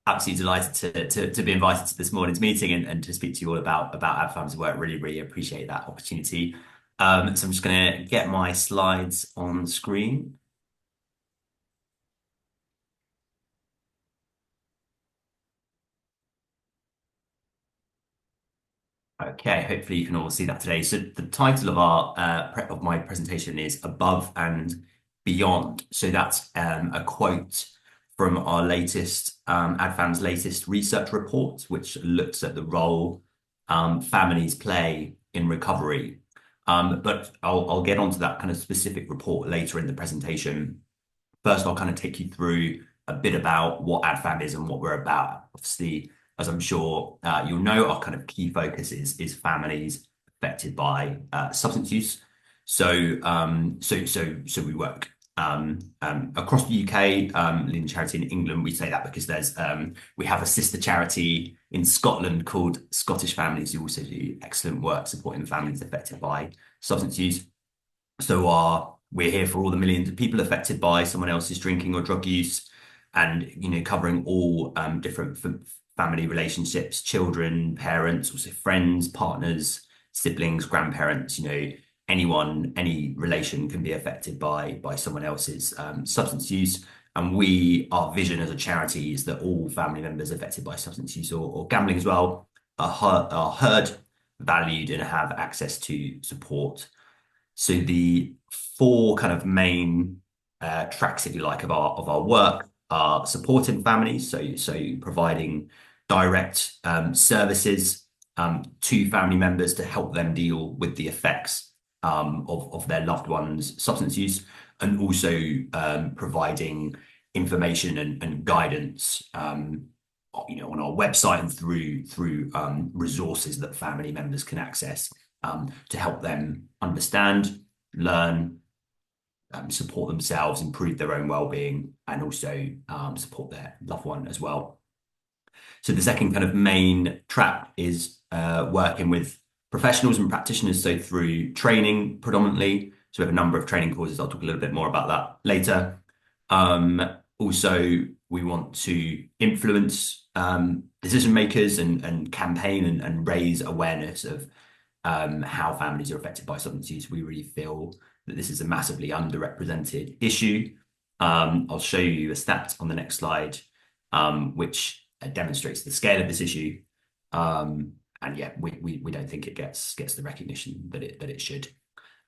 absolutely delighted to be invited to this morning's meeting and to speak to you all about ADFAM's work. Really appreciate that opportunity. So I'm just going to get my slides on screen. Okay, hopefully you can all see that today. So the title of of my presentation is Above and Beyond. So that's a quote from our latest ADFAM's latest research report, which looks at the role families play in recovery. But I'll get onto that kind of specific report later in the presentation. First, I'll kind of take you through a bit about what ADFAM is and what we're about. Obviously, as I'm sure you'll know, our kind of key focus is families affected by substance use. So we work across the UK, leading charity in England. We say that because we have a sister charity in Scotland called Scottish Families, who also do excellent work supporting families affected by substance use. So we're here for all the millions of people affected by someone else's drinking or drug use, and covering all different family relationships, children, parents, also friends, partners, siblings, grandparents. Anyone, any relation can be affected by someone else's substance use. And our vision as a charity is that all family members affected by substance use or gambling as well are heard, valued, and have access to support. So the four kind of main tracks, if you like, of our work are supporting families. So providing direct services to family members to help them deal with the effects of their loved ones' substance use, and also providing information and guidance on our website and through resources that family members can access to help them understand, learn, support themselves, improve their own well-being, and also support their loved one as well. So the second kind of main track is working with professionals and practitioners, so through training predominantly. So we have a number of training courses. I'll talk a little bit more about that later. Also, we want to influence decision makers and campaign and raise awareness of how families are affected by substance use. We really feel that this is a massively underrepresented issue. I'll show you a stat on the next slide, which demonstrates the scale of this issue. And yeah, we don't think it gets the recognition that it should.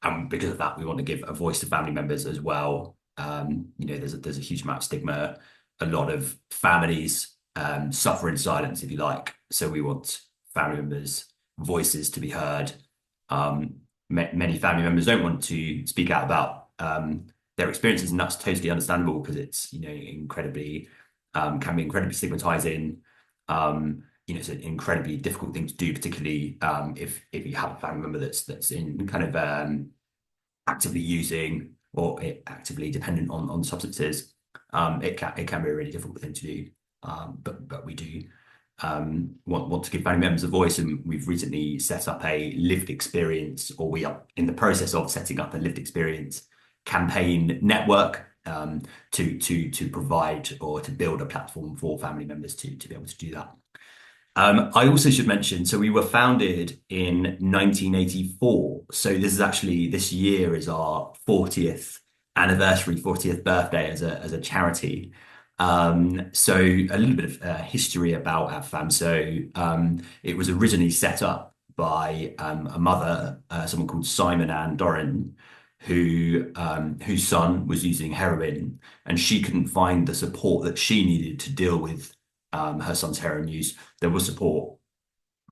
And because of that, we want to give a voice to family members as well. There's a huge amount of stigma. A lot of families suffer in silence, if you like. So we want family members' voices to be heard. Many family members don't want to speak out about their experiences, and that's totally understandable because it's incredibly can be incredibly stigmatizing. It's an incredibly difficult thing to do, particularly if you have a family member that's in kind of actively using or actively dependent on substances. It can be a really difficult thing to do, but we do want to give family members a voice, and we've recently set up a lived experience, or we are in the process of setting up a lived experience campaign network to provide or to build a platform for family members to be able to do that. I also should mention, so we were founded in 1984. So this year is our 40th anniversary, 40th birthday as a charity. So a little bit of history about ADFAM. So it was originally set up by a mother, someone called Simon Ann Doran, whose son was using heroin, and she couldn't find the support that she needed to deal with her son's heroin use. There was support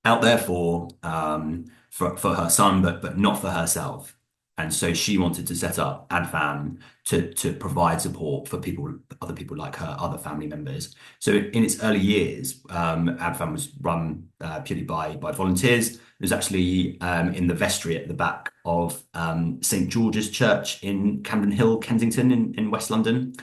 out there for her son, but not for herself. And so she wanted to set up ADFAM to provide support for other people like her, other family members. So in its early years, ADFAM was run purely by volunteers. It was actually in the vestry at the back of St. George's Church in Camden Hill, Kensington, in West London.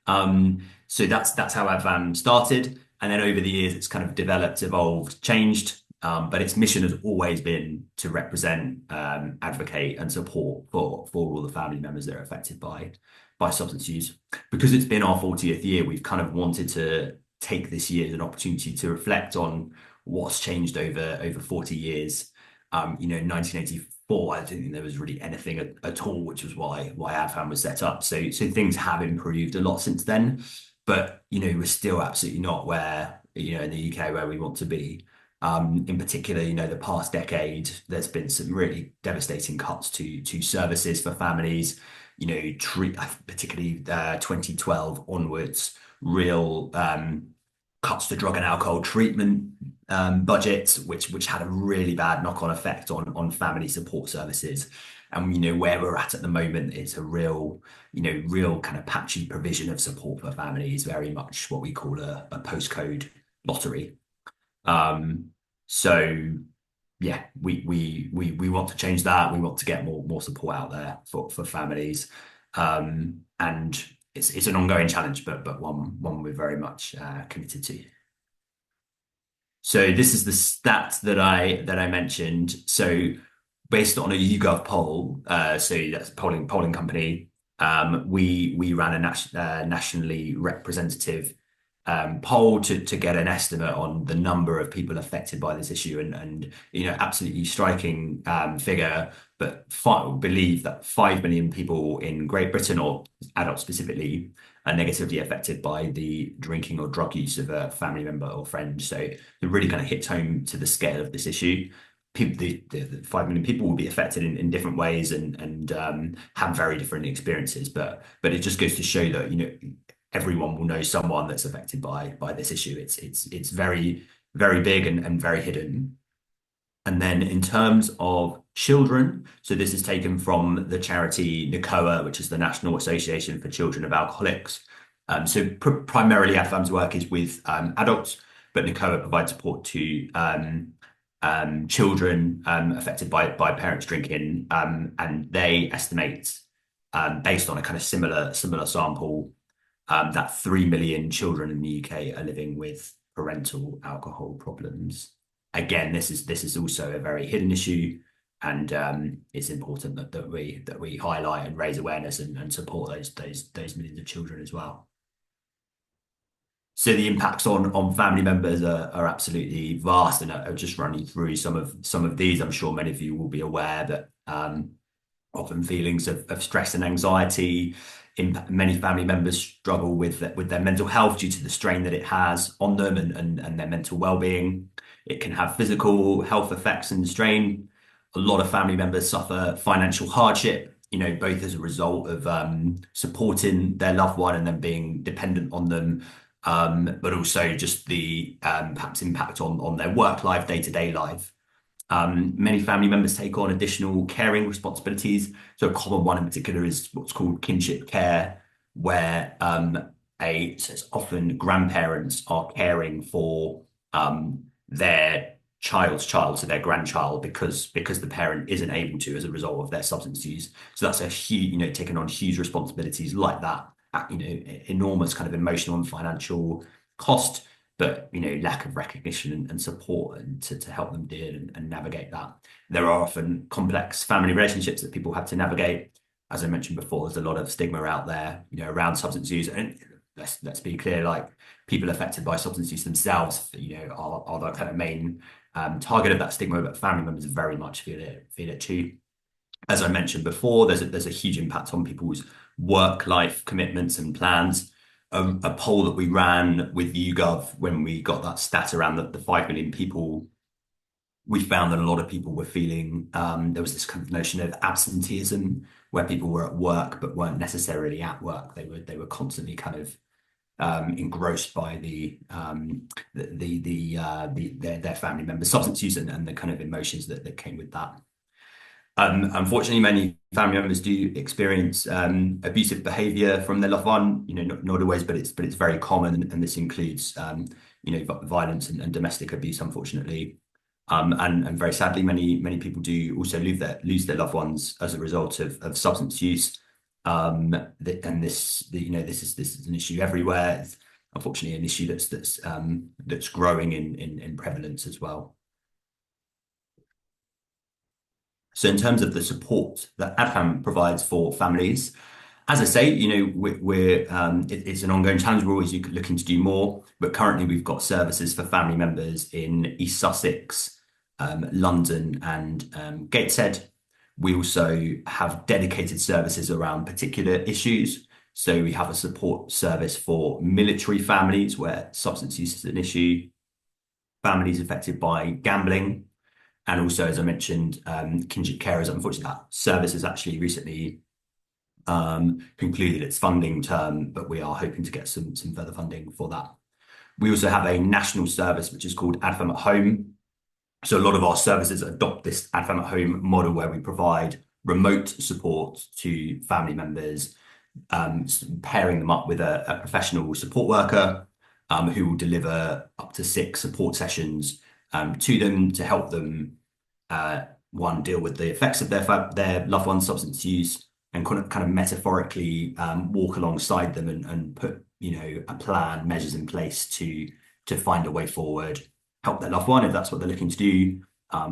So that's how ADFAM started. And then over the years, it's kind of developed, evolved, changed. But its mission has always been to represent, advocate, and support for all the family members that are affected by by substance use. Because it's been our 40th year, we've kind of wanted to take this year as an opportunity to reflect on what's changed over 40 years. In 1984, I don't think there was really anything at all, which was why ADFAM was set up. So things have improved a lot since then, but we're still absolutely not where in the UK where we want to be. In particular, the past decade, there's been some really devastating cuts to services for families. Particularly 2012 onwards, real cuts to drug and alcohol treatment budgets, which had a really bad knock-on effect on family support services. And where we're at the moment, it's a real kind of patchy provision of support for families, very much what we call a postcode lottery. So yeah, we want to change that. We want to get more support out there for families, and it's an ongoing challenge, but one we're very much committed to. So this is the stat that I mentioned. So based on a YouGov poll, so that's a polling company, we ran a nationally representative poll to get an estimate on the number of people affected by this issue, and absolutely striking figure, but believe that 5 million people in Great Britain, or adults specifically, are negatively affected by the drinking or drug use of a family member or friend. So it really kind of hits home to the scale of this issue. The 5 million people will be affected in different ways and have very different experiences, but it just goes to show that everyone will know someone that's affected by this issue. It's very, very big and very hidden. And then in terms of children, so this is taken from the charity NACOA, which is the National Association for Children of Alcoholics. So primarily ADFAM's work is with adults, but NACOA provides support to children affected by parents drinking, and they estimate, based on a kind of similar sample, that 3 million children in the UK are living with parental alcohol problems. Again, this is also a very hidden issue, and it's important that we highlight and raise awareness and support those millions of children as well. So the impacts on family members are absolutely vast, and I'll just run you through some of these. I'm sure many of you will be aware that often feelings of stress and anxiety. Many family members struggle with their mental health due to the strain that it has on them and their mental well-being. It can have physical health effects and strain. A lot of family members suffer financial hardship, both as a result of supporting their loved one and then being dependent on them, but also just the perhaps impact on their work life, day-to-day life. Many family members take on additional caring responsibilities. So a common one in particular is what's called kinship care, where so it's often grandparents are caring for their child's child, so their grandchild, because the parent isn't able to as a result of their substance use. So that's a huge, taking on huge responsibilities like that, enormous kind of emotional and financial cost, but lack of recognition and support and to help them deal and navigate that. There are often complex family relationships that people have to navigate. As I mentioned before, there's a lot of stigma out there, around substance use. And let's be clear, like people affected by substance use themselves, are the kind of main target of that stigma, but family members very much feel it too. As I mentioned before, there's a huge impact on people's work life commitments and plans. A poll that we ran with YouGov when we got that stat around the 5 million people, we found that a lot of people were feeling there was this kind of notion of absenteeism, where people were at work but weren't necessarily at work. They were constantly kind of engrossed by their family members' substance use and the kind of emotions that came with that. Unfortunately, many family members do experience abusive behaviour from their loved one. Not always, but it's very common, and this includes violence and domestic abuse, unfortunately. And very sadly, many people do also lose their loved ones as a result of substance use. And this is an issue everywhere. It's unfortunately an issue that's growing in prevalence as well. So in terms of the support that ADFAM provides for families, As I say, it's an ongoing challenge. We're always looking to do more, but currently we've got services for family members in East Sussex, London, and Gateshead. We also have dedicated services around particular issues. So we have a support service for military families where substance use is an issue, families affected by gambling, and also, as I mentioned, kinship carers. Unfortunately, that service has actually recently concluded its funding term, but we are hoping to get some further funding for that. We also have a national service which is called ADFAM at Home. So a lot of our services adopt this ADFAM at Home model where we provide remote support to family members, pairing them up with a professional support worker who will deliver up to 6 support sessions to them to help them one deal with the effects of their loved one's substance use and kind of metaphorically walk alongside them and put a plan, measures in place to find a way forward, help their loved one if that's what they're looking to do,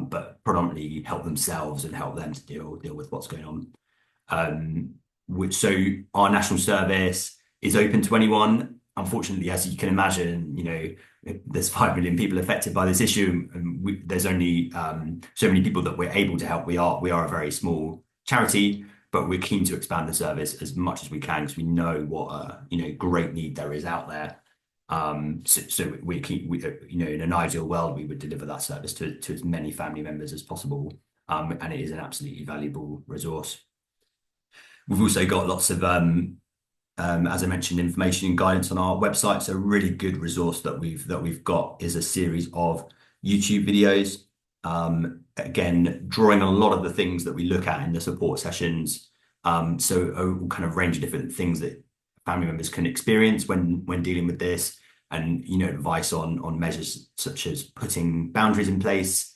but predominantly help themselves and help them to deal with what's going on. So our national service is open to anyone. Unfortunately, as you can imagine, there's 5 million people affected by this issue, and there's only so many people that we're able to help. We are a very small charity, but we're keen to expand the service as much as we can because we know what a great need there is out there. So we're keen, in an ideal world, we would deliver that service to as many family members as possible, and it is an absolutely valuable resource. We've also got lots of as I mentioned, information and guidance on our website. So a really good resource that we've got is a series of YouTube videos. Again, drawing on a lot of the things that we look at in the support sessions. So a kind of range of different things that family members can experience when dealing with this, and advice on measures such as putting boundaries in place,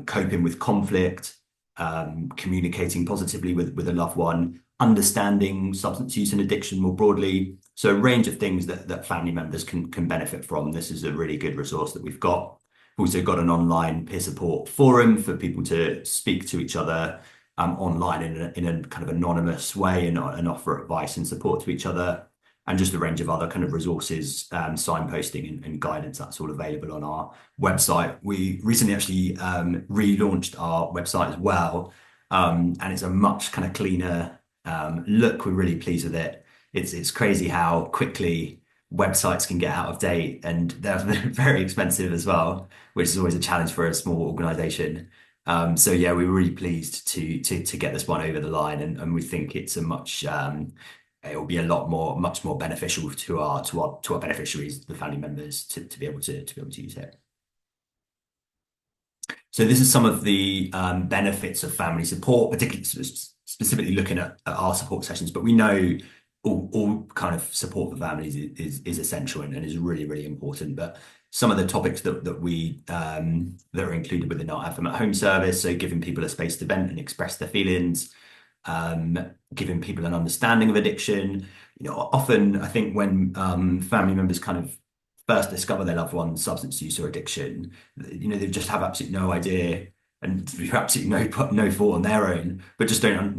coping with conflict, communicating positively with a loved one, understanding substance use and addiction more broadly. So a range of things that family members can benefit from. This is a really good resource that we've got. We've also got an online peer support forum for people to speak to each other online in a kind of anonymous way and offer advice and support to each other. And just a range of other kind of resources, signposting and guidance that's all available on our website. We recently actually relaunched our website as well, and it's a much kind of cleaner look. We're really pleased with it. It's crazy how quickly websites can get out of date, and they're very expensive as well, which is always a challenge for a small organization. So yeah, we were really pleased to get this one over the line, and we think it's it will be much more beneficial to our beneficiaries, the family members, to be able to use it. So this is some of the benefits of family support, particularly specifically looking at our support sessions. But we know all kind of support for families is essential and is really, really important. But some of the topics that are included within our ADFAM at Home service, so giving people a space to vent and express their feelings, giving people an understanding of addiction. Often I think when family members kind of first discover their loved one's substance use or addiction, they just have absolutely no idea and through absolutely no fault on their own, but just don't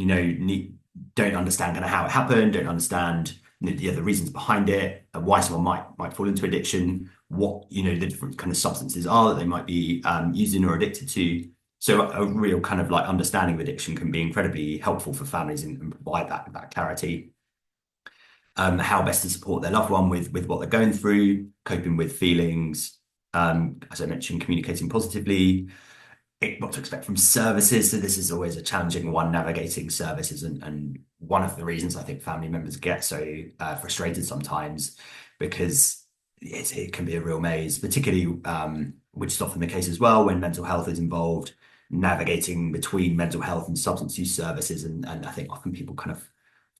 understand kind of how it happened, don't understand the reasons behind it, why someone might fall into addiction, what the different kind of substances are that they might be using or addicted to. So a real kind of like understanding of addiction can be incredibly helpful for families and provide that clarity. How best to support their loved one with what they're going through, coping with feelings, as I mentioned, communicating positively, what to expect from services. So this is always a challenging one, navigating services, and one of the reasons I think family members get so frustrated sometimes, because it can be a real maze, particularly which is often the case as well when mental health is involved, navigating between mental health and substance use services, and I think often people kind of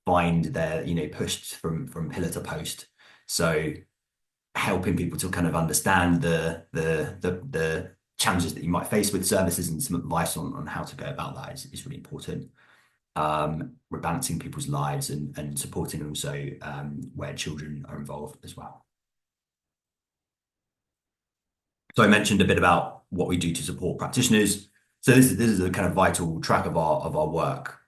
find they're pushed from pillar to post. So helping people to kind of understand the challenges that you might face with services and some advice on how to go about that is really important. Rebalancing people's lives and supporting also where children are involved as well. So I mentioned a bit about what we do to support practitioners. So this is a kind of vital track of our work.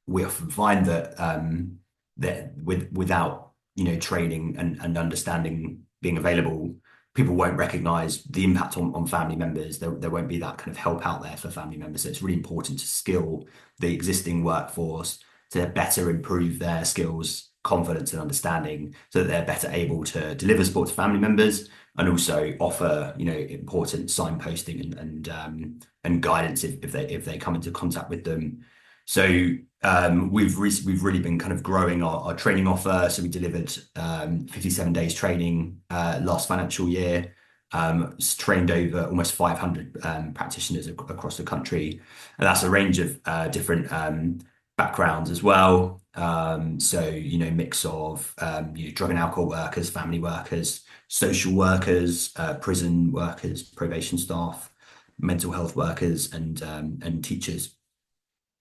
we often find that without training and understanding being available, people won't recognize the impact on family members. There won't be that kind of help out there for family members. So it's really important to skill the existing workforce to better improve their skills, confidence, and understanding, so that they're better able to deliver support to family members and also offer important signposting and guidance if they come into contact with them. So we've really been kind of growing our training offer. So we delivered 57 days training last financial year. Trained over almost 500 practitioners across the country, and that's a range of different backgrounds as well. So mix of drug and alcohol workers, family workers, social workers, prison workers, probation staff, mental health workers, and teachers.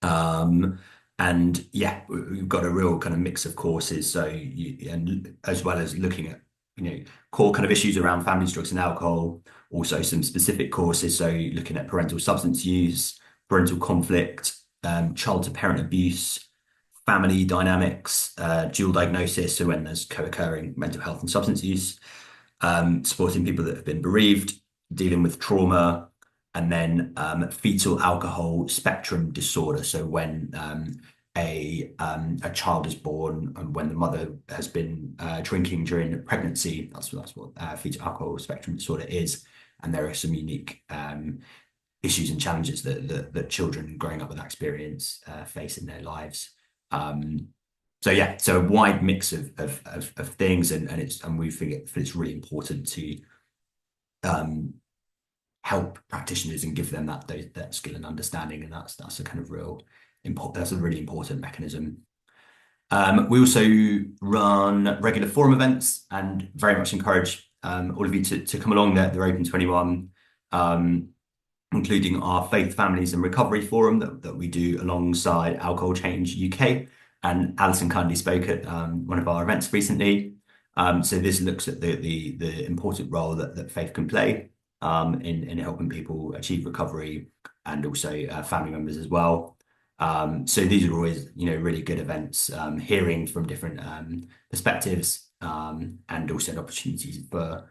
And yeah, we've got a real kind of mix of courses. So and as well as looking at core kind of issues around families, drugs, and alcohol, also some specific courses. So looking at parental substance use, parental conflict, child to parent abuse, family dynamics, dual diagnosis, so when there's co-occurring mental health and substance use, supporting people that have been bereaved, dealing with trauma, and then fetal alcohol spectrum disorder. So when a child is born and when the mother has been drinking during pregnancy, that's what fetal alcohol spectrum disorder is. And there are some unique issues and challenges that children growing up with that experience face in their lives. So yeah, so a wide mix of things, and we think it's really important to help practitioners and give them that skill and understanding, and that's a kind of that's a really important mechanism. We also run regular forum events and very much encourage all of you to come along. They're open to anyone, including our Faith, Families and Recovery Forum that we do alongside Alcohol Change UK. And Alison kindly spoke at one of our events recently. So this looks at the important role that faith can play in helping people achieve recovery, and also family members as well. So these are always really good events, hearing from different perspectives, and also opportunities for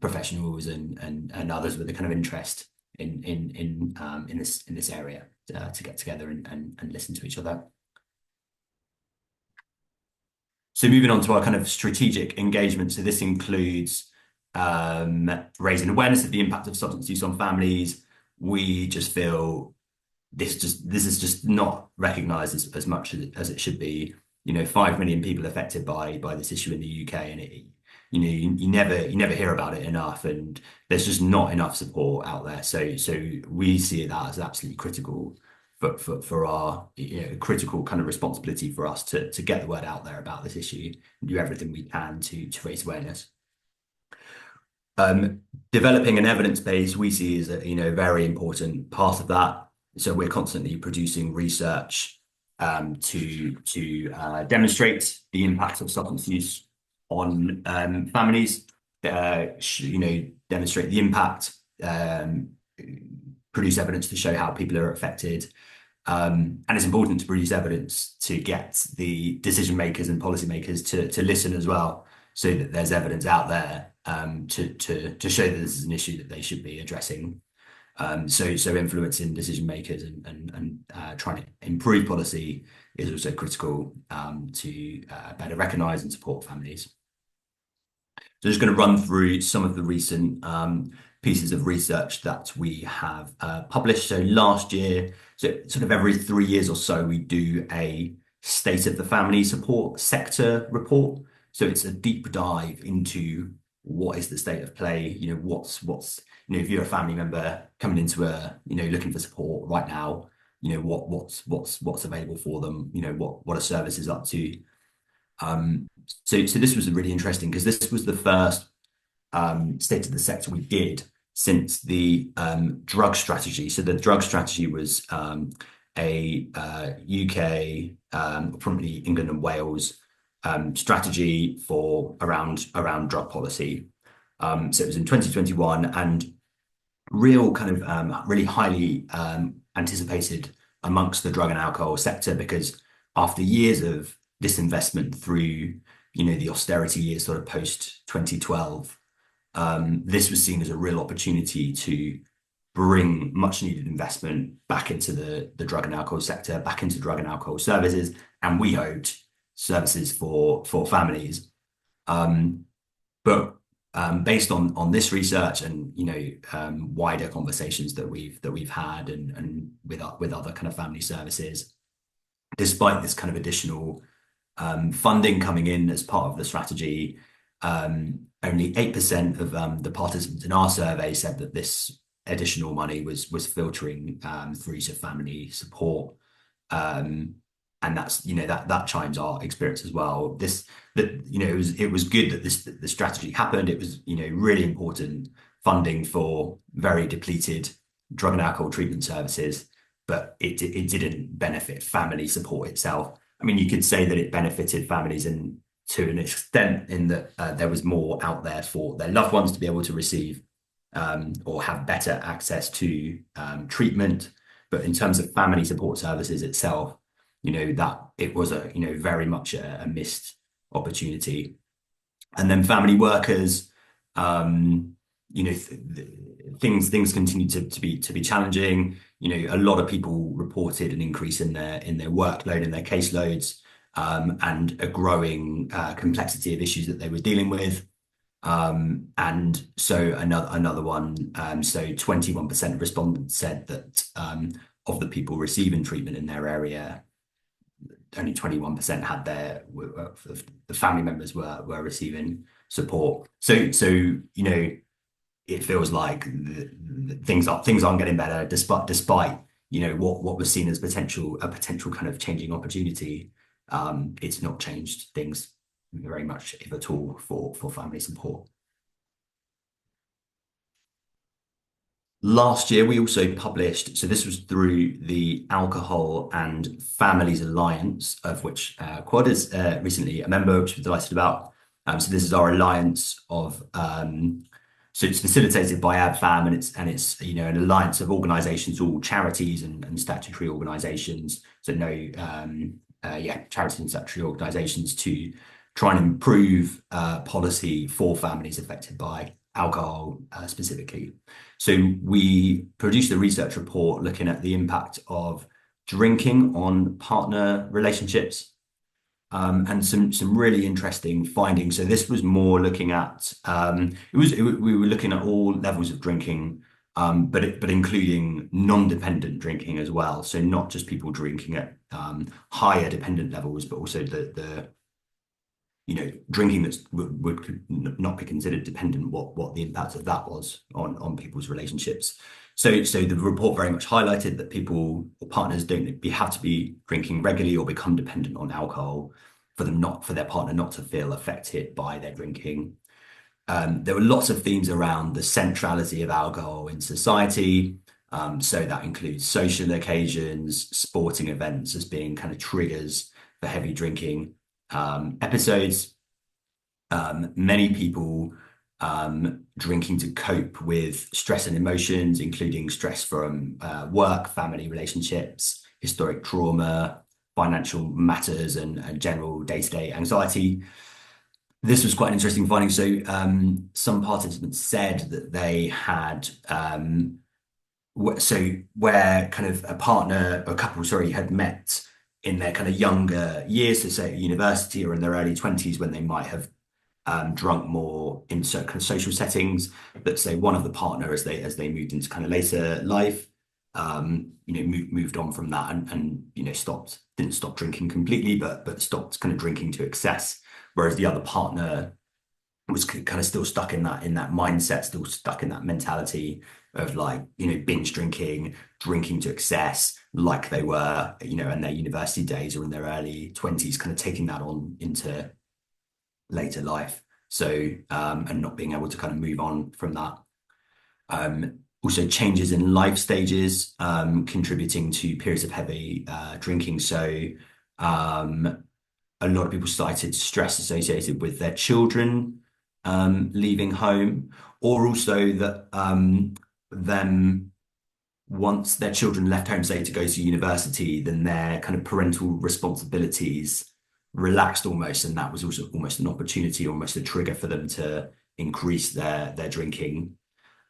professionals and others with a kind of interest in this area to get together and listen to each other. So moving on to our kind of strategic engagement. So this includes raising awareness of the impact of substance use on families. We just feel this is just not recognised as much as it should be. 5 million people affected by this issue in the UK, and you never hear about it enough, and there's just not enough support out there. So we see that as absolutely critical for our critical kind of responsibility for us to get the word out there about this issue and do everything we can to raise awareness. Developing an evidence base we see as a very important part of that. So we're constantly producing research to demonstrate the impact of substance use on families, demonstrate the impact, produce evidence to show how people are affected. And it's important to produce evidence to get the decision makers and policymakers to listen as well, so that there's evidence out there to show that this is an issue that they should be addressing. So influencing decision makers and trying to improve policy is also critical to better recognise and support families. So I'm just going to run through some of the recent pieces of research that we have published. So last year, so sort of every 3 years or so, we do a State of the Family Support Sector report. So it's a deep dive into what is the state of play, what's if you're a family member coming into looking for support right now, what's available for them, what are services up to. So this was really interesting because this was the first State of the Sector we did since the drug strategy. So the drug strategy was a UK, probably England and Wales strategy for around drug policy. So it was in 2021, and real kind of really highly anticipated amongst the drug and alcohol sector, because after years of disinvestment through, the austerity years sort of post 2012, this was seen as a real opportunity to bring much needed investment back into the drug and alcohol sector, back into drug and alcohol services, and we hoped services for families. But based on this research and wider conversations that we've had and with other kind of family services, despite this kind of additional funding coming in as part of the strategy, only 8% of the participants in our survey said that this additional money was filtering through to family support. And that's that chimes our experience as well. It was good that the strategy happened. It was really important funding for very depleted drug and alcohol treatment services, but it didn't benefit family support itself. I mean, you could say that it benefited families to an extent in that there was more out there for their loved ones to be able to receive or have better access to treatment. But in terms of family support services itself, that it was very much a missed opportunity. And then family workers, things continue to be challenging. A lot of people reported an increase in their workload and their caseloads, and a growing complexity of issues that they were dealing with. And so another one, so 21% of respondents said that of the people receiving treatment in their area, only 21% had the family members were receiving support. So it feels like things aren't getting better despite what was seen as a potential kind of changing opportunity. It's not changed things very much, if at all, for family support. Last year, we also published, so this was through the Alcohol and Families Alliance, of which Quad is recently a member, which we're delighted about. So this is our alliance of, so it's facilitated by ADFAM, and it's an alliance of organisations, all charities and statutory organisations. So charities and statutory organisations to try and improve policy for families affected by alcohol specifically. So we produced a research report looking at the impact of drinking on partner relationships, and some really interesting findings. So this was more looking at we were looking at all levels of drinking, but including non-dependent drinking as well. So not just people drinking at higher dependent levels, but also the drinking that would not be considered dependent, what the impact of that was on people's relationships. So the report very much highlighted that people or partners don't have to be drinking regularly or become dependent on alcohol for their partner not to feel affected by their drinking. There were lots of themes around the centrality of alcohol in society. So that includes social occasions, sporting events as being kind of triggers for heavy drinking episodes. Many people drinking to cope with stress and emotions, including stress from work, family relationships, historic trauma, financial matters, and general day-to-day anxiety. This was quite an interesting finding. So some participants said that they had where kind of a couple, sorry, had met in their kind of younger years, so say at university or in their early 20s, when they might have drunk more in certain kind of social settings. But say one of the partner, as they moved into kind of later life, moved on from that and didn't stop drinking completely, but stopped kind of drinking to excess. Whereas the other partner was kind of still stuck in that mindset, still stuck in that mentality of binge drinking to excess, like they were, in their university days or in their early 20s, kind of taking that on into later life. So, and not being able to kind of move on from that. Also changes in life stages, contributing to periods of heavy drinking. So, a lot of people cited stress associated with their children leaving home, or also that them once their children left home, say, to go to university, then their kind of parental responsibilities relaxed almost, and that was also almost an opportunity, almost a trigger for them to increase their drinking.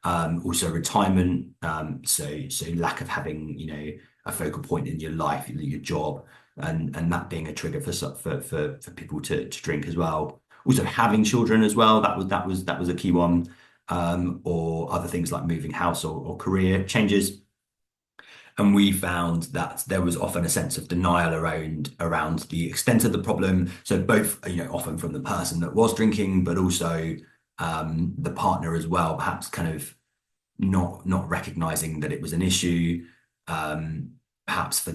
Also retirement, so lack of having, a focal point in your life, your job, and that being a trigger for people to drink as well. Also having children as well, that was a key one. Or other things like moving house or career changes. And we found that there was often a sense of denial around the extent of the problem. So both, often from the person that was drinking, but also the partner as well, perhaps kind of not recognizing that it was an issue. Perhaps for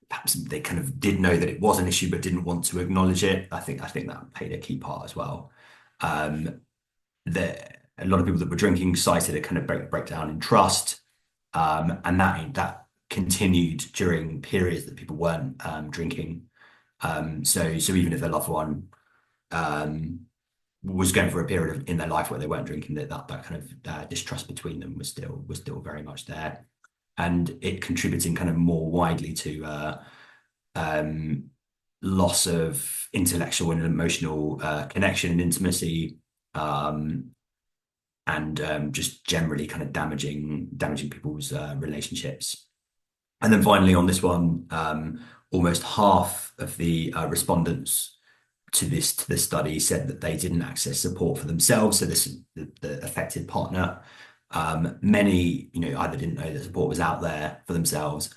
perhaps they kind of did know that it was an issue, but didn't want to acknowledge it. I think that played a key part as well. Um, a lot of people that were drinking cited a kind of breakdown in trust, and that continued during periods that people weren't drinking. So even if their loved one um, was going for a period in their life where they weren't drinking, that kind of distrust between them was still very much there, and it contributing kind of more widely to um, loss of intellectual and emotional connection and intimacy, um, and just generally kind of damaging people's relationships. And then finally on this one, almost half of the respondents to this study said that they didn't access support for themselves. So this the affected partner. Many, either didn't know that support was out there for themselves,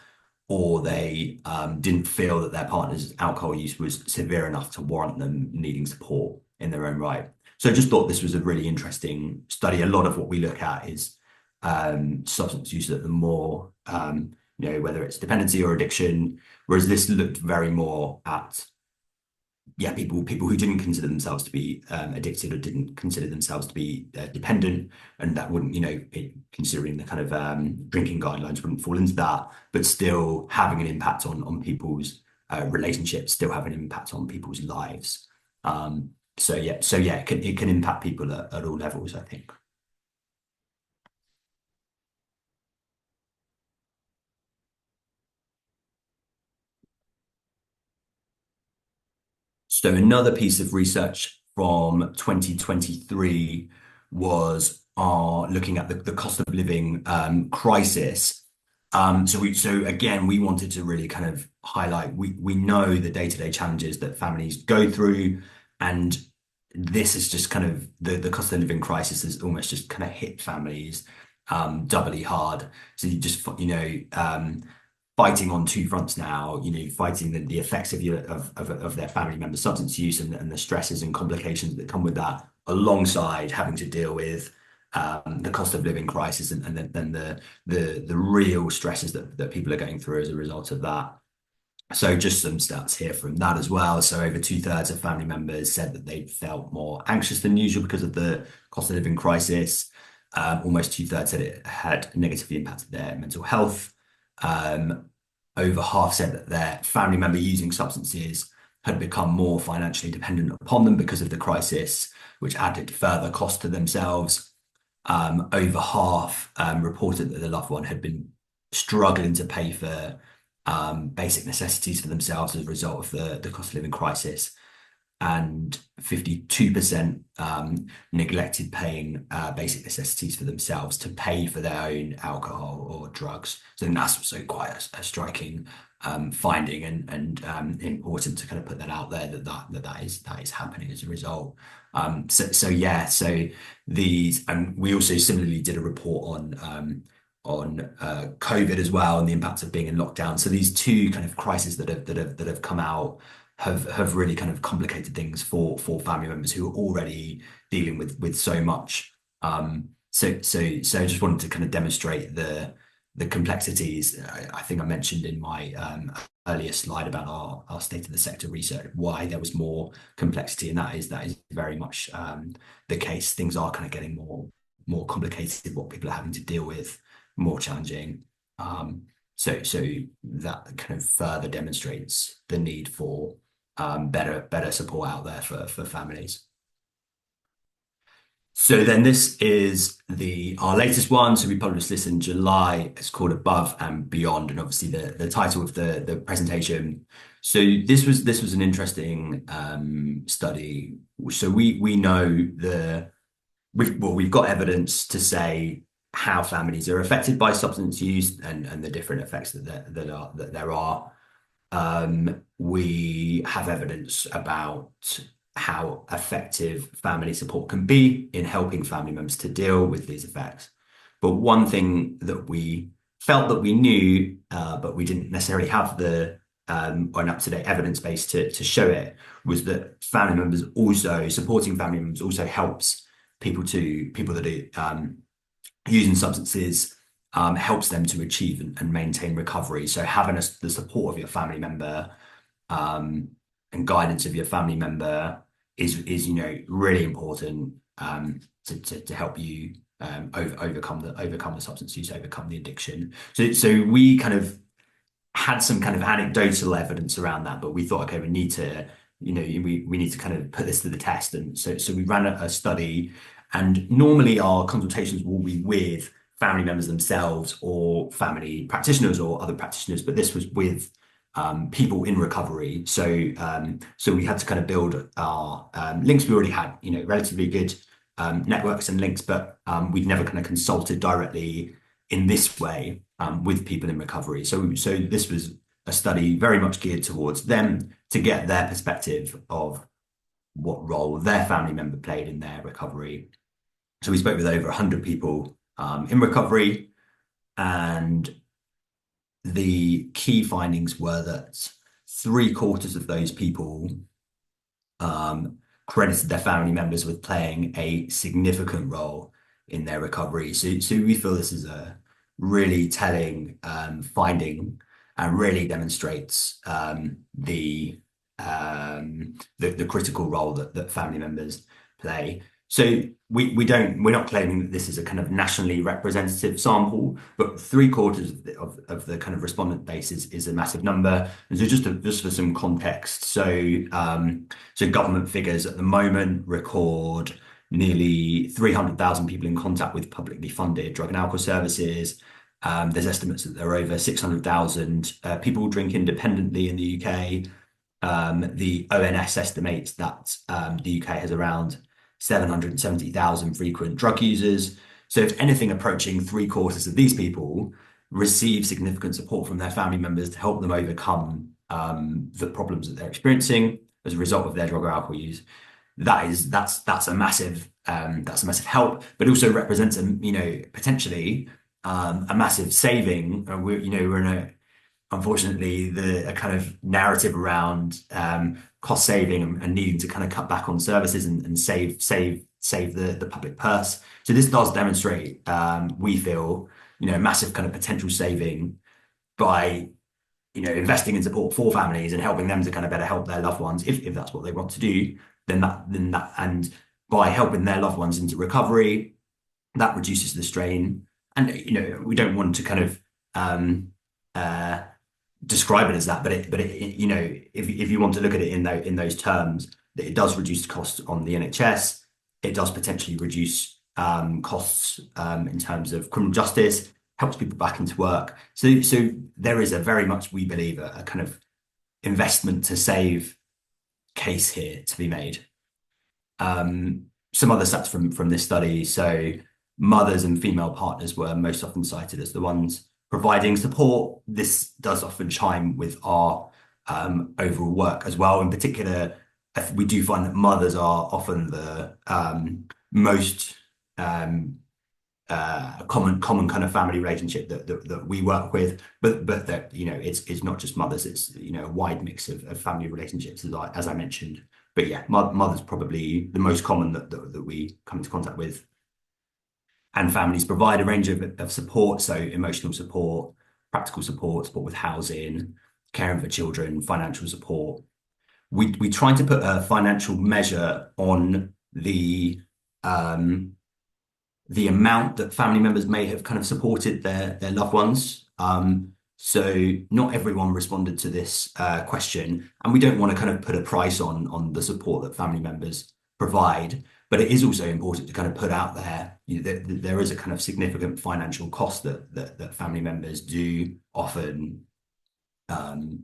or they didn't feel that their partner's alcohol use was severe enough to warrant them needing support in their own right. So I just thought this was a really interesting study. A lot of what we look at is substance use at the more, whether it's dependency or addiction, whereas this looked very more at, yeah, people who didn't consider themselves to be addicted or didn't consider themselves to be dependent, and that wouldn't, considering the kind of drinking guidelines wouldn't fall into that, but still having an impact on people's relationships, still having an impact on people's lives. So yeah, it can impact people at all levels, I think. So another piece of research from 2023 was looking at the cost of living crisis. So again, we wanted to really kind of highlight, we know the day-to-day challenges that families go through, and this is just kind of the cost of living crisis has almost just kind of hit families doubly hard. So you just, fighting on two fronts now, fighting the effects of their family member substance use, and the stresses and complications that come with that, alongside having to deal with the cost of living crisis, and then the real stresses that people are going through as a result of that. So just some stats here from that as well. So over two-thirds of family members said that they felt more anxious than usual because of the cost of living crisis. Almost two-thirds said it had negatively impacted their mental health. Over half said that their family member using substances had become more financially dependent upon them because of the crisis, which added further cost to themselves. Over half reported that the loved one had been struggling to pay for basic necessities for themselves as a result of the cost of living crisis, and 52% neglected paying basic necessities for themselves to pay for their own alcohol or drugs. So that's also quite a striking finding, and important to kind of put that out there, that is happening as a result. So yeah, so these, and we also similarly did a report on COVID as well, and the impact of being in lockdown. So these two kind of crises that have come out have really kind of complicated things for family members who are already dealing with so much. So I just wanted to kind of demonstrate the complexities. I think I mentioned in my earlier slide about our state of the sector research why there was more complexity, and that is very much the case. Things are kind of getting more complicated. What people are having to deal with, more challenging. So that kind of further demonstrates the need for better support out there for families. So then this is the our latest one. So we published this in July. It's called Above and Beyond, and obviously the title of the presentation. So this was an interesting study. So we know we've got evidence to say how families are affected by substance use and the different effects that there are. We have evidence about how effective family support can be in helping family members to deal with these effects. But one thing that we felt that we knew, but we didn't necessarily have the or an up-to-date evidence base to show it, was that family members also supporting family members also helps people that are using substances helps them to achieve and maintain recovery. So having the support of your family member and guidance of your family member is really important to help you overcome the substance use, overcome the addiction. So we kind of had some kind of anecdotal evidence around that, but we thought, okay, we need to we need to kind of put this to the test, and so we ran a study. And normally our consultations will be with family members themselves or family practitioners or other practitioners, but this was with people in recovery. So we had to kind of build our links. We already had, relatively good networks and links, but we'd never kind of consulted directly in this way with people in recovery. So this was a study very much geared towards them to get their perspective of what role their family member played in their recovery. So we spoke with over 100 people in recovery, and the key findings were that 3/4 of those people credited their family members with playing a significant role in their recovery. So we feel this is a really telling finding and really demonstrates the critical role that family members play. So we're not claiming that this is a kind of nationally representative sample, but 3/4 of the kind of respondent base is a massive number. And so just for some context, so government figures at the moment record nearly 300,000 people in contact with publicly funded drug and alcohol services. There's estimates that there are over 600,000 people drink independently in the UK. The ONS estimates that the UK has around 770,000 frequent drug users. So if anything, approaching 3/4 of these people receive significant support from their family members to help them overcome the problems that they're experiencing as a result of their drug or alcohol use. That's a massive help, but also represents potentially a massive saving. We're in unfortunately a kind of narrative around cost saving and needing to kind of cut back on services and save the public purse. So this does demonstrate, we feel, massive kind of potential saving by investing in support for families and helping them to kind of better help their loved ones if that's what they want to do. Then that and by helping their loved ones into recovery, that reduces the strain. And we don't want to kind of describe it as that, but if you want to look at it in those terms, that it does reduce costs on the NHS. It does potentially reduce costs in terms of criminal justice, helps people back into work. So there is a very much, we believe, a kind of investment to save case here to be made. Some other stats from this study. So mothers and female partners were most often cited as the ones providing support. This does often chime with our overall work as well. In particular, we do find that mothers are often the most common kind of family relationship that we work with, but that it's not just mothers. It's a wide mix of family relationships as I mentioned. But yeah, mother's probably the most common that we come into contact with. And families provide a range of support, so emotional support, practical support with housing, caring for children, financial support. We try to put a financial measure on the amount that family members may have kind of supported their loved ones. So not everyone responded to this question, and we don't want to kind of put a price on the support that family members provide. But it is also important to kind of put out there, that there is a kind of significant financial cost that family members do often um,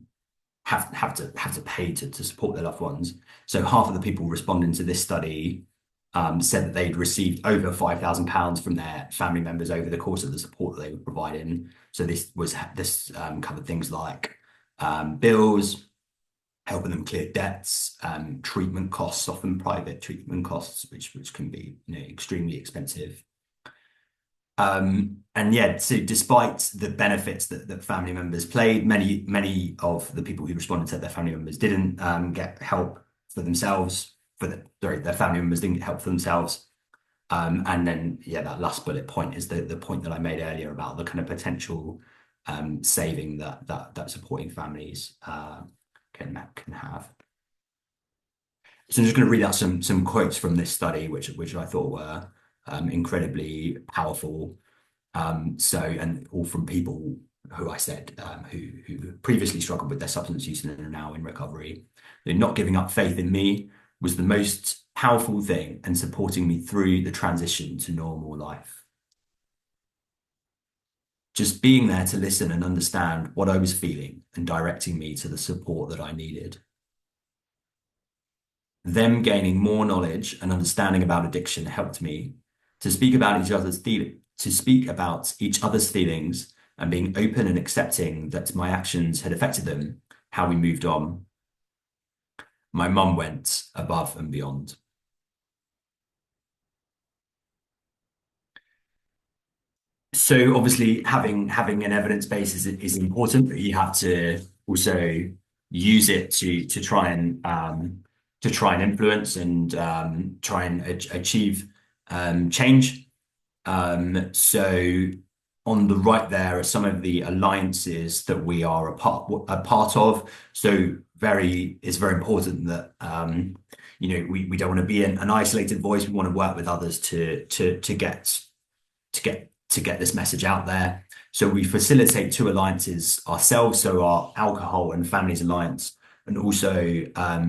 have to pay to support their loved ones. So half of the people responding to this study said that they'd received over £5,000 from their family members over the course of the support that they were providing. So this covered things like bills, helping them clear debts, treatment costs, often private treatment costs, which can be extremely expensive. And yeah, so despite the benefits that family members played, many of the people who responded said their family members didn't get help for themselves. Their family members didn't get help for themselves. And then yeah, that last bullet point is the point that I made earlier about the kind of potential saving that supporting families can have. So I'm just going to read out some quotes from this study, which I thought were incredibly powerful. And all from people who I said who previously struggled with their substance use and are now in recovery. They're not giving up faith in me was the most powerful thing and supporting me through the transition to normal life. Just being there to listen and understand what I was feeling and directing me to the support that I needed. Them gaining more knowledge and understanding about addiction helped me to speak about each other's feelings and being open and accepting that my actions had affected them, how we moved on. My mum went above and beyond. So obviously having an evidence base is important, but you have to also use it to try and influence and try and achieve change. So on the right there are some of the alliances that we are a part of. So it's very important that we don't want to be an isolated voice. We want to work with others to get this message out there. So we facilitate two alliances ourselves, so our Alcohol and Families Alliance, and also our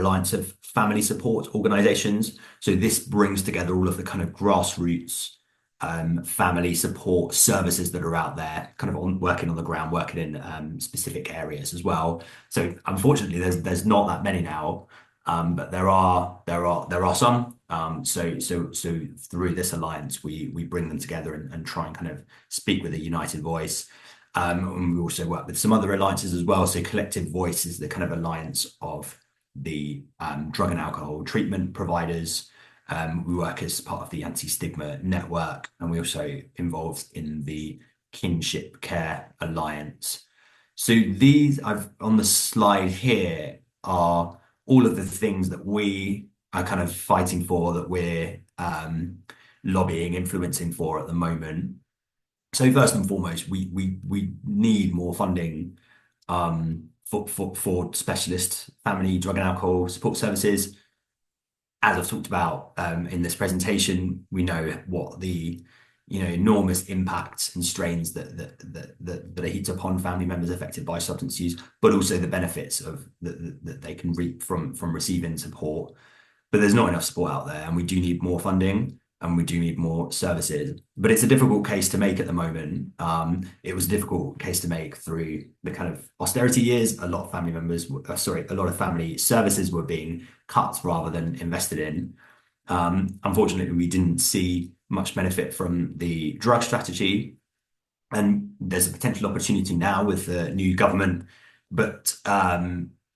Alliance of Family Support Organisations. So this brings together all of the kind of grassroots family support services that are out there, kind of working on the ground, working in specific areas as well. So unfortunately, there's not that many now, but there are some. So through this alliance, we bring them together and try and kind of speak with a united voice. And we also work with some other alliances as well. So Collective Voice is the kind of alliance of the drug and alcohol treatment providers. We work as part of the Anti-Stigma Network, and we also involved in the Kinship Care Alliance. So these I've on the slide here are all of the things that we are kind of fighting for, that we're lobbying, influencing for at the moment. So first and foremost, we need more funding for specialist family drug and alcohol support services. As I've talked about in this presentation, we know what the enormous impacts and strains that are heaped upon family members affected by substance use, but also the benefits of that they can reap from receiving support. But there's not enough support out there, and we do need more funding and we do need more services. But it's a difficult case to make at the moment. It was a difficult case to make through the kind of austerity years. A lot of a lot of family services were being cut rather than invested in. Unfortunately, we didn't see much benefit from the drug strategy, and there's a potential opportunity now with the new government, but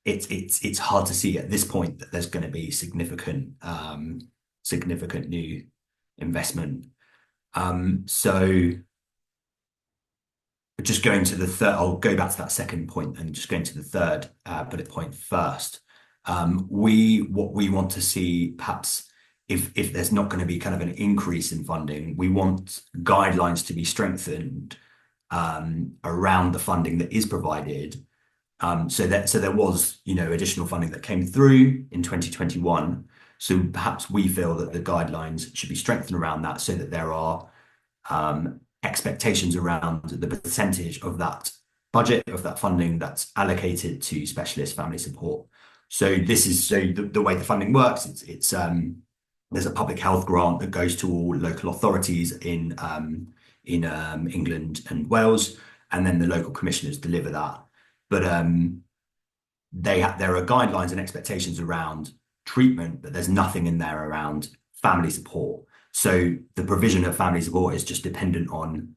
it's hard to see at this point that there's going to be significant new investment. So just going to the third, I'll go back to that second point and just going to the third bullet point first. What we want to see, perhaps if there's not going to be kind of an increase in funding, we want guidelines to be strengthened around the funding that is provided. So there was additional funding that came through in 2021. So perhaps we feel that the guidelines should be strengthened around that, so that there are expectations around the percentage of that budget, of that funding that's allocated to specialist family support So this is so the way the funding works. It's there's a public health grant that goes to all local authorities in England and Wales, and then the local commissioners deliver that. But there are guidelines and expectations around treatment, but there's nothing in there around family support. So the provision of family support is just dependent on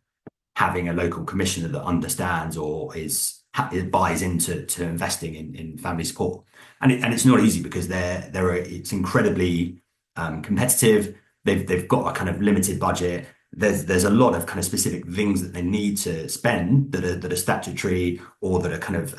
having a local commissioner that understands or it buys into investing in family support. And it's not easy because it's incredibly competitive. They've got a kind of limited budget. There's a lot of kind of specific things that they need to spend that are statutory or that are kind of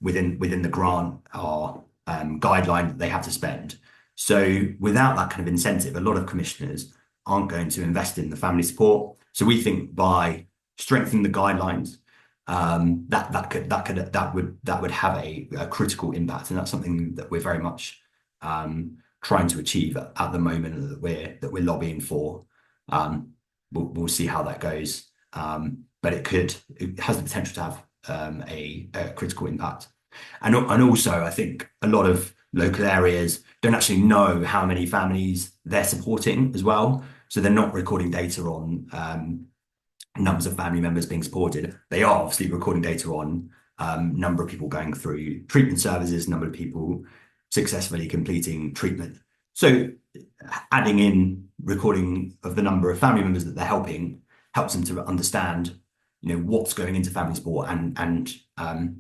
within the grant or guideline that they have to spend. So without that kind of incentive, a lot of commissioners aren't going to invest in the family support. So we think by strengthening the guidelines, that would have a critical impact, and that's something that we're very much trying to achieve at the moment, and that we're lobbying for. We'll see how that goes, but it has the potential to have a critical impact, and also I think a lot of local areas don't actually know how many families they're supporting as well, so they're not recording data on numbers of family members being supported. They are obviously recording data on number of people going through treatment services, number of people successfully completing treatment. So adding in recording of the number of family members that they're helping helps them to understand, what's going into family support and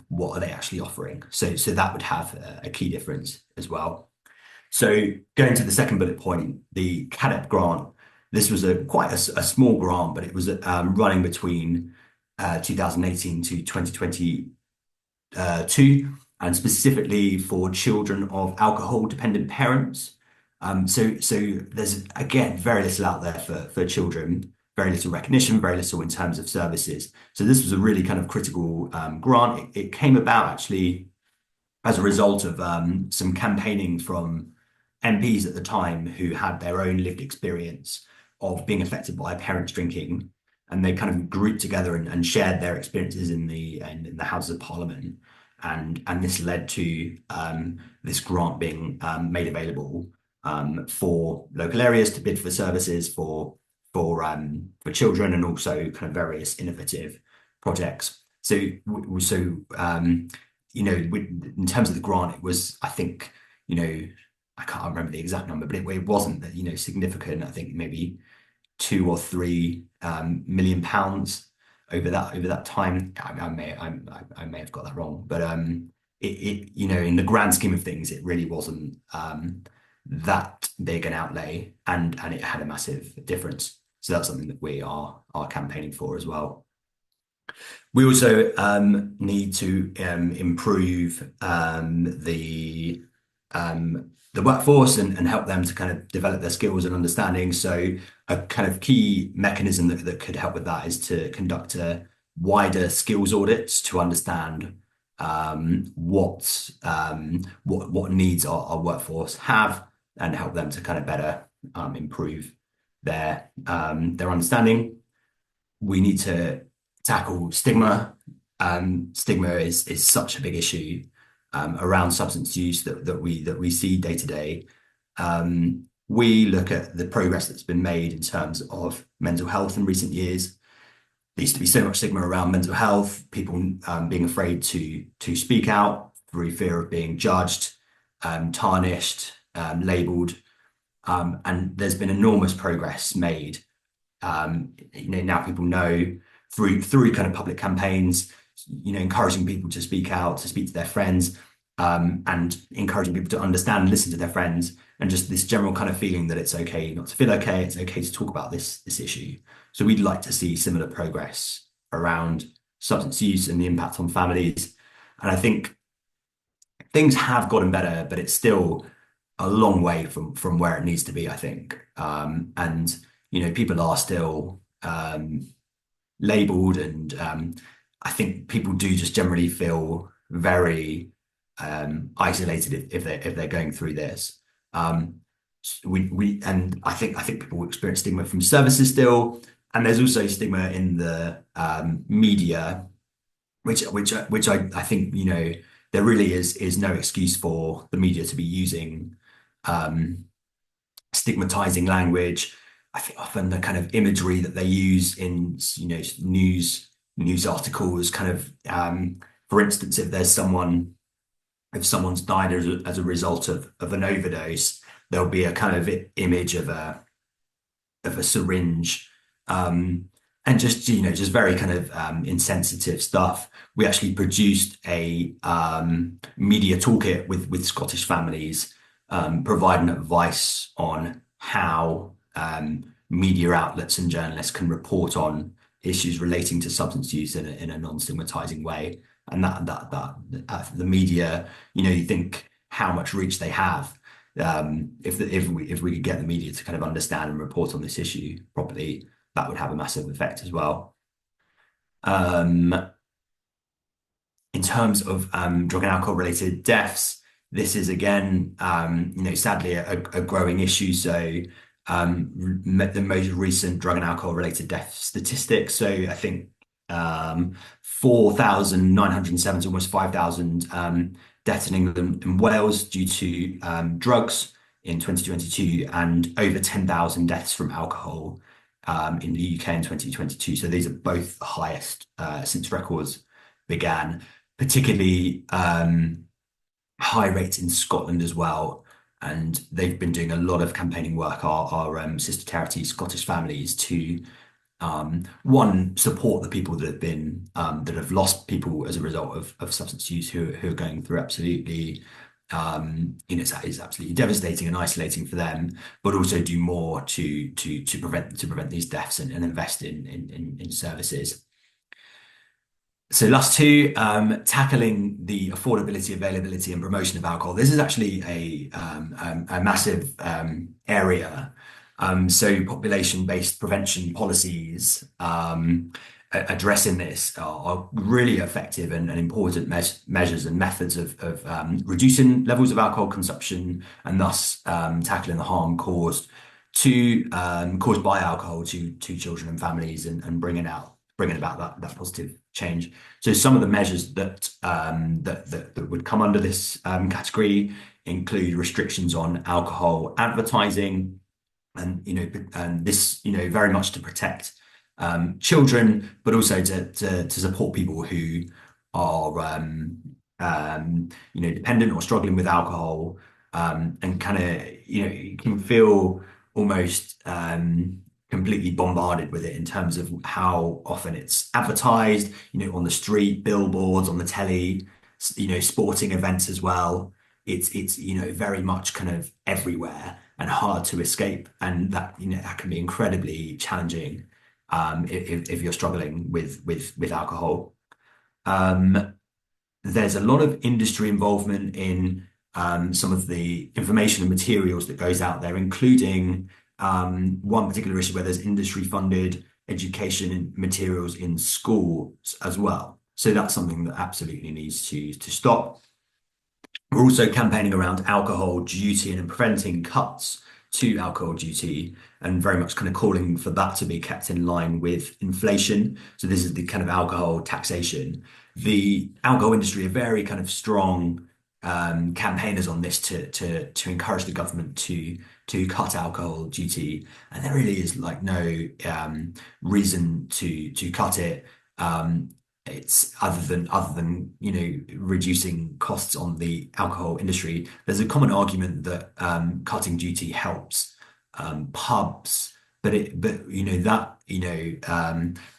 what are they actually offering. So that would have a key difference as well. So going to the second bullet point, the CAADNET grant. This was quite a small grant, but it was running between 2018 to 2022, and specifically for children of alcohol-dependent parents. So there's, again, very little out there for children, very little recognition, very little in terms of services. So this was a really kind of critical grant. It came about actually as a result of some campaigning from MPs at the time who had their own lived experience of being affected by parents drinking, and they kind of grouped together and shared their experiences in the Houses of Parliament, and this led to this grant being made available for local areas to bid for services for children, and also kind of various innovative projects. So in terms of the grant, it was, I think, I can't remember the exact number, but it wasn't that significant. I think maybe £2 or £3 million over that time. I may have got that wrong, but in the grand scheme of things, it really wasn't that big an outlay, and it had a massive difference. So that's something that we are campaigning for as well. We also need to improve the workforce and help them to kind of develop their skills and understanding. So a kind of key mechanism that could help with that is to conduct a wider skills audits to understand what needs our workforce have, and help them to kind of better improve their understanding. We need to tackle stigma. Stigma is such a big issue around substance use that we see day to day. We look at the progress that's been made in terms of mental health in recent years. There used to be so much stigma around mental health, people being afraid to speak out through fear of being judged, tarnished, labelled, and there's been enormous progress made. Now people know through kind of public campaigns, encouraging people to speak out, to speak to their friends, and encouraging people to understand, listen to their friends, and just this general kind of feeling that it's okay not to feel okay, it's okay to talk about this issue. So we'd like to see similar progress around substance use and the impact on families. And I think things have gotten better, but it's still a long way from where it needs to be, I think. And people are still labelled, and I think people do just generally feel very isolated if they're going through this. And I think people experience stigma from services still, and there's also stigma in the media, which I think there really is no excuse for the media to be using um, stigmatizing language. I think often the kind of imagery that they use in news articles, kind of for instance, if someone's died as a result of an overdose, there'll be a kind of image of a syringe, um, and just just very kind of insensitive stuff. We actually produced a media toolkit with Scottish families, providing advice on how media outlets and journalists can report on issues relating to substance use in a non-stigmatizing way. And the media, you think how much reach they have. If we could get the media to kind of understand and report on this issue properly, that would have a massive effect as well. Um, in terms of drug and alcohol related deaths, this is again, sadly a growing issue. So the most recent drug and alcohol related death statistics. So I think 4,970, almost 5,000 deaths in England and Wales due to drugs in 2022, and over 10,000 deaths from alcohol in the UK in 2022. So these are both the highest since records began, particularly high rates in Scotland as well. And they've been doing a lot of campaigning work, our sister charity, Scottish Families, to one, support the people that have been that have lost people as a result of substance use who are going through absolutely it's absolutely devastating and isolating for them, but also do more to prevent these deaths and invest in services. So last two, tackling the affordability, availability, and promotion of alcohol. This is actually a massive area. So population-based prevention policies addressing this are really effective and important measures and methods of reducing levels of alcohol consumption, and thus tackling the harm caused by alcohol to children and families, and bringing about that positive change. So some of the measures that would come under this category include restrictions on alcohol advertising, and this very much to protect children, but also to support people who are dependent or struggling with alcohol, and kind of you can feel almost completely bombarded with it in terms of how often it's advertised, on the street, billboards, on the telly, sporting events as well. It's very much kind of everywhere and hard to escape, and that can be incredibly challenging if you're struggling with alcohol. There's a lot of industry involvement in some of the information and materials that goes out there, including one particular issue where there's industry funded education and materials in schools as well. So that's something that absolutely needs to stop. We're also campaigning around alcohol duty and preventing cuts to alcohol duty, and very much kind of calling for that to be kept in line with inflation. So this is the kind of alcohol taxation. The alcohol industry are very kind of strong campaigners on this to encourage the government to cut alcohol duty, and there really is like no reason to cut it. It's other than reducing costs on the alcohol industry. There's a common argument that cutting duty helps pubs, but a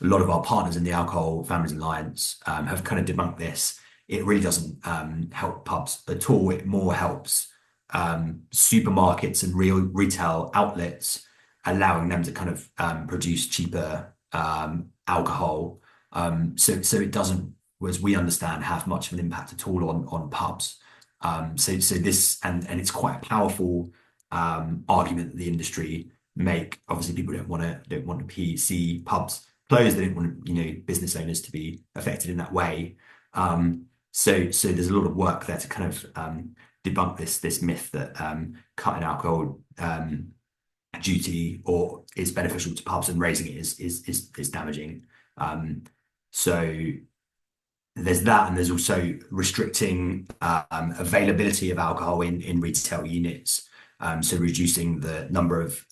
lot of our partners in the Alcohol Families Alliance have kind of debunked this. It really doesn't help pubs at all. It more helps supermarkets and real retail outlets, allowing them to kind of produce cheaper alcohol. So it doesn't, as we understand, have much of an impact at all on pubs. So this, and it's quite a powerful argument that the industry make. Obviously, people don't want to see pubs closed. They don't want business owners to be affected in that way. So there's a lot of work there to kind of debunk this myth that cutting alcohol duty or is beneficial to pubs, and raising it is damaging. So there's that, and there's also restricting availability of alcohol in retail units. So reducing the number of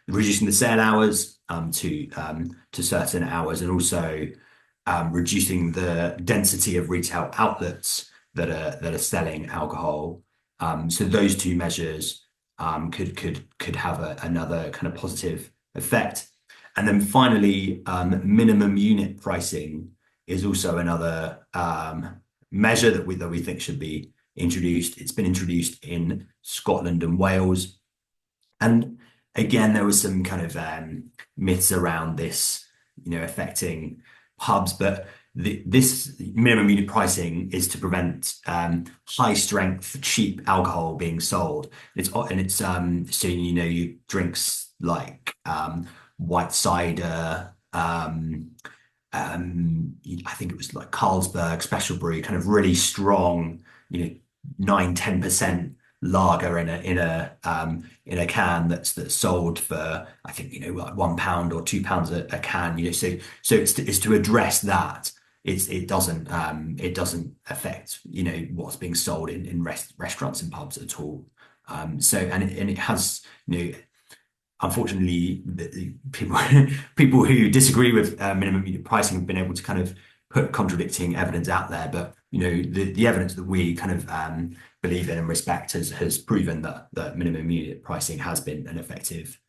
reducing the sale hours to certain hours, and also reducing the density of retail outlets that are selling alcohol. So those two measures could have another kind of positive effect. And then finally, minimum unit pricing is also another measure that we think should be introduced. It's been introduced in Scotland and Wales, and again, there was some kind of myths around this, affecting pubs, but this minimum unit pricing is to prevent high strength, cheap alcohol being sold. It's so you drinks like white cider, I think it was like Carlsberg Special Brew, kind of really strong, 9-10% lager in a can that's sold for, I think, like £1 or £2 a can. So it's to address that. It doesn't affect what's being sold in restaurants and pubs at all. And it has, unfortunately, people who disagree with minimum unit pricing have been able to kind of put contradicting evidence out there. But the evidence that we kind of believe in and respect has proven that minimum unit pricing has been an effective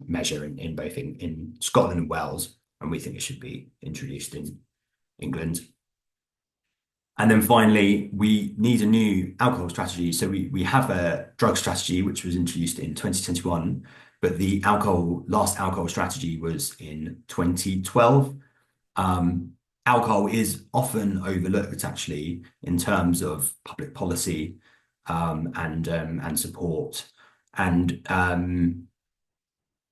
measure in both in Scotland and Wales, and we think it should be introduced in England. And then finally, we need a new alcohol strategy. So we have a drug strategy, which was introduced in 2021, but the last alcohol strategy was in 2012. Alcohol is often overlooked, actually, in terms of public policy and support. And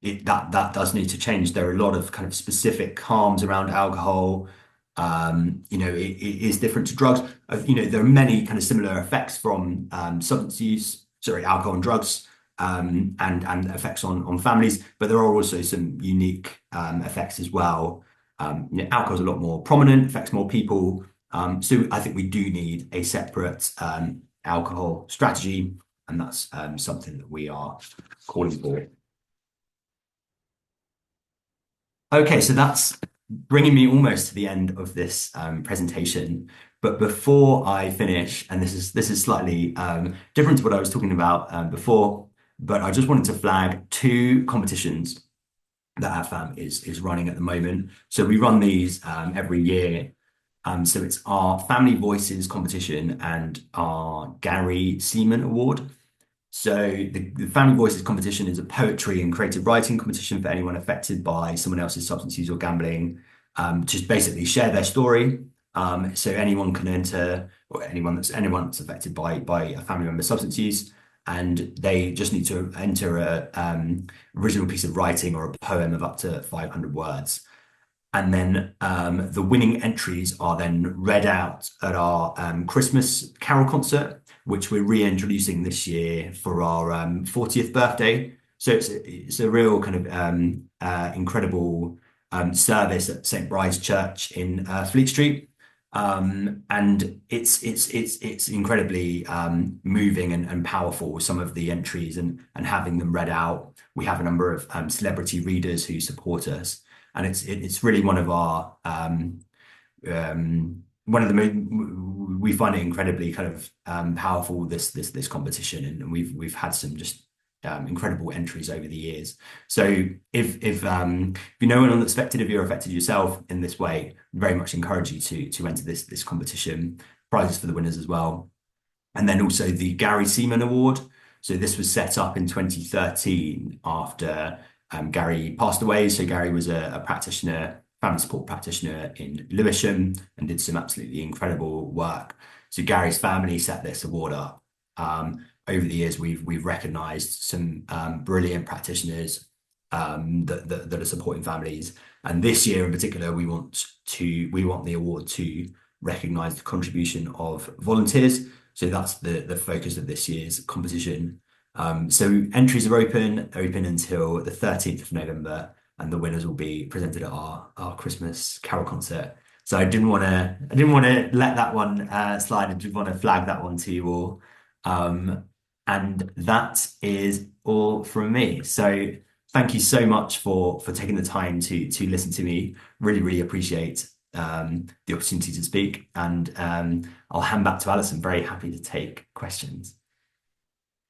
that does need to change. There are a lot of kind of specific harms around alcohol. It is different to drugs. There are many kind of similar effects from substance use, sorry, alcohol and drugs, and effects on families, but there are also some unique effects as well. Alcohol is a lot more prominent, affects more people. So I think we do need a separate alcohol strategy, and that's something that we are calling for. Okay, so that's bringing me almost to the end of this presentation. But before I finish, and this is slightly different to what I was talking about before, but I just wanted to flag two competitions that ADFAM is running at the moment. So we run these every year. So it's our Family Voices competition and our Gary Seaman Award. So the Family Voices competition is a poetry and creative writing competition for anyone affected by someone else's substance use or gambling, to basically share their story. So anyone can enter, or anyone that's affected by a family member's substance use, and they just need to enter a original piece of writing or a poem of up to 500 words. And then the winning entries are then read out at our Christmas Carol concert, which we're reintroducing this year for our 40th birthday. So it's a real kind of incredible service at St. Bride's Church in Fleet Street. And it's incredibly moving and powerful, some of the entries and having them read out. We have a number of celebrity readers who support us, and it's really one of our we find it incredibly kind of powerful, this competition, and we've had some just incredible entries over the years. So if you know anyone that's affected, if you're affected yourself in this way, very much encourage you to enter this competition. Prizes for the winners as well. And then also the Gary Seaman Award. So this was set up in 2013 after Gary passed away. So Gary was a practitioner, family support practitioner in Lewisham, and did some absolutely incredible work. So Gary's family set this award up. Over the years, we've recognised some brilliant practitioners that are supporting families, and this year in particular, we want the award to recognise the contribution of volunteers. So that's the focus of this year's competition. So entries are open until the 13th of November, and the winners will be presented at our Christmas Carol concert So I didn't want to let that one slide. I did want to flag that one to you all. Um, and that is all from me. So thank you so much for taking the time to listen to me. Really, really appreciate the opportunity to speak. And I'll hand back to Alison. Very happy to take questions.